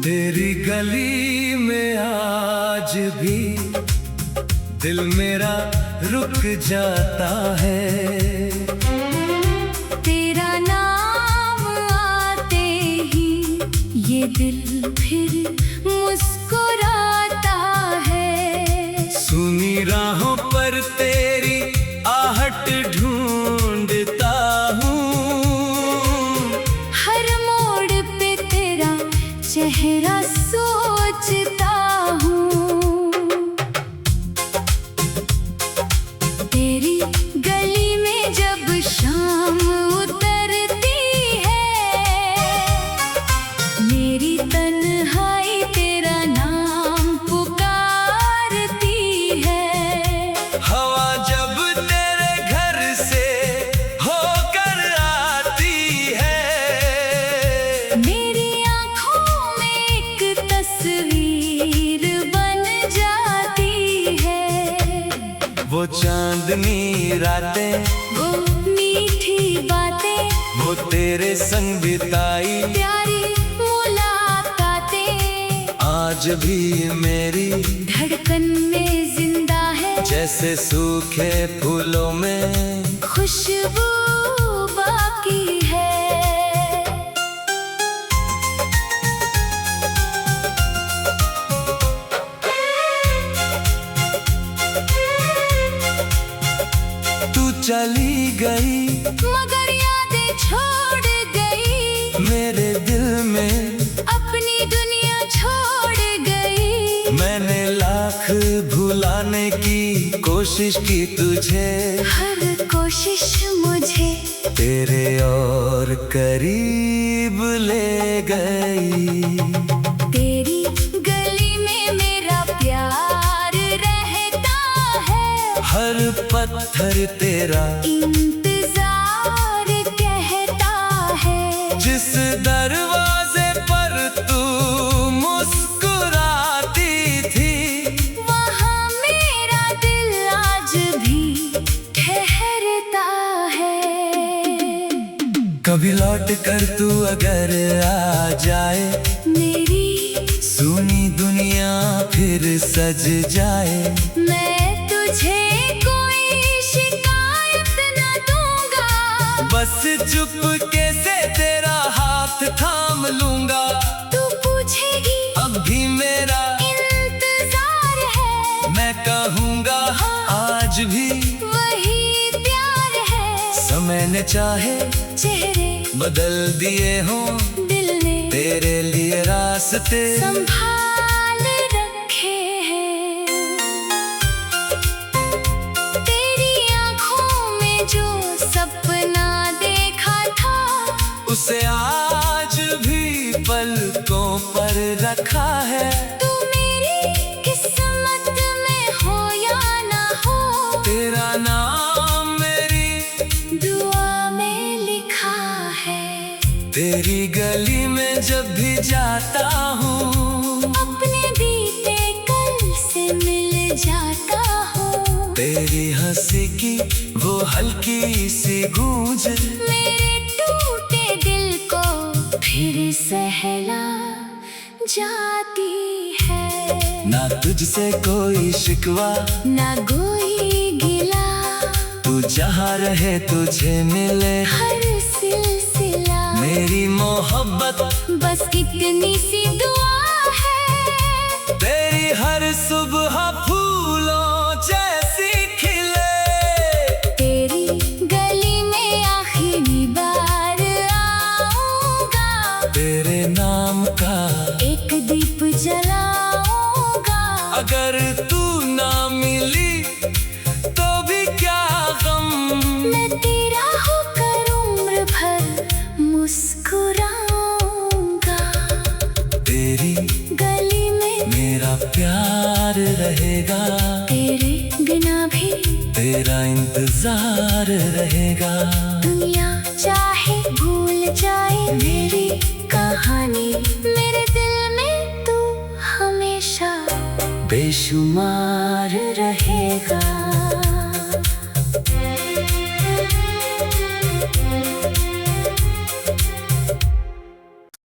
तेरी गली में आज भी दिल मेरा रुक जाता है। तेरा नाम आते ही ये दिल फिर मुस्कुराता है। सुनी राहों पर तेरी आहट ढूंढता हूँ, हर मोड़ पे तेरा चेहरा सोचता हूँ। तेरी गली में जब शाम उतरती है, मेरी तन्हाई तेरा नाम पुकारती है। हवा जब तेरे घर से होकर आती है, मेरी आँखों में एक तस्वीर बन जाती है। वो चांदनी रातें, वो मीठी बातें, वो तेरे संग बिताई प्यारी मुलाकातें, आज भी मेरी धड़कन में जिंदा है। जैसे सूखे फूलों में खुशबू बाकी है। तू चली गई मगर यादें छोड़ गई, मेरे दिल में अपनी दुनिया छोड़ गई। मैंने लाख भुलाने की कोशिश की तुझे, हर कोशिश मुझे तेरे और करीब ले गई। तेरी गली में मेरा प्यार रहता है। हर पत्थर तेरा इंतजार कहता है। जिस दरवाजे पर तू मुस्कुराती थी, वहाँ मेरा दिल आज भी ठहरता है। कभी लौट कर तू अगर आ जाए, मेरी सुनी दुनिया फिर सज जाए। मैं तुझे कोई शिकायत न दूंगा, बस चुपके से तेरा हाथ थाम लूंगा। तू पूछेगी अब भी मेरा इंतजार है। मैं कहूँगा आज भी वही प्यार है। समय ने चाहे चेहरे बदल दिए हों, दिल ने तेरे लिए रास्ते संभाल रखे हैं। तेरी आँखों में जो सपना देखा था, उसे आज भी पलकों पर रखा है। तू मेरी किस्मत में हो या ना हो, तेरा नाम मेरी दुआ में लिखा है। तेरी गली में जब भी जाता हूँ, अपने बीते कल से मिल जाता हूँ। तेरी हंसी की वो हल्की सी गूंज मेरे टूटे दिल को फिर सहला जाती है। ना तुझसे कोई शिकवा, ना कोई गिला, तू जहाँ रहे तुझे मिले हर सिलसिला। मेरी मोहब्बत बस इतनी सी दुआ है, तेरी हर सुबह फूलों जैसी खिले। तेरी गली में आखिरी बार आऊंगा। तेरे नाम का एक दीप जलाऊंगा। अगर तू ना मिली तो भी क्या गम, मैं तेरा होकर उम्र भर मुस्कुराऊंगा। तेरी गली में मेरा प्यार रहेगा, तेरे बिना भी तेरा इंतजार रहेगा। दुनिया चाहे भूल जाए मेरी कहानी, मेरे दिल में तू हमेशा बेशुमार रहेगा।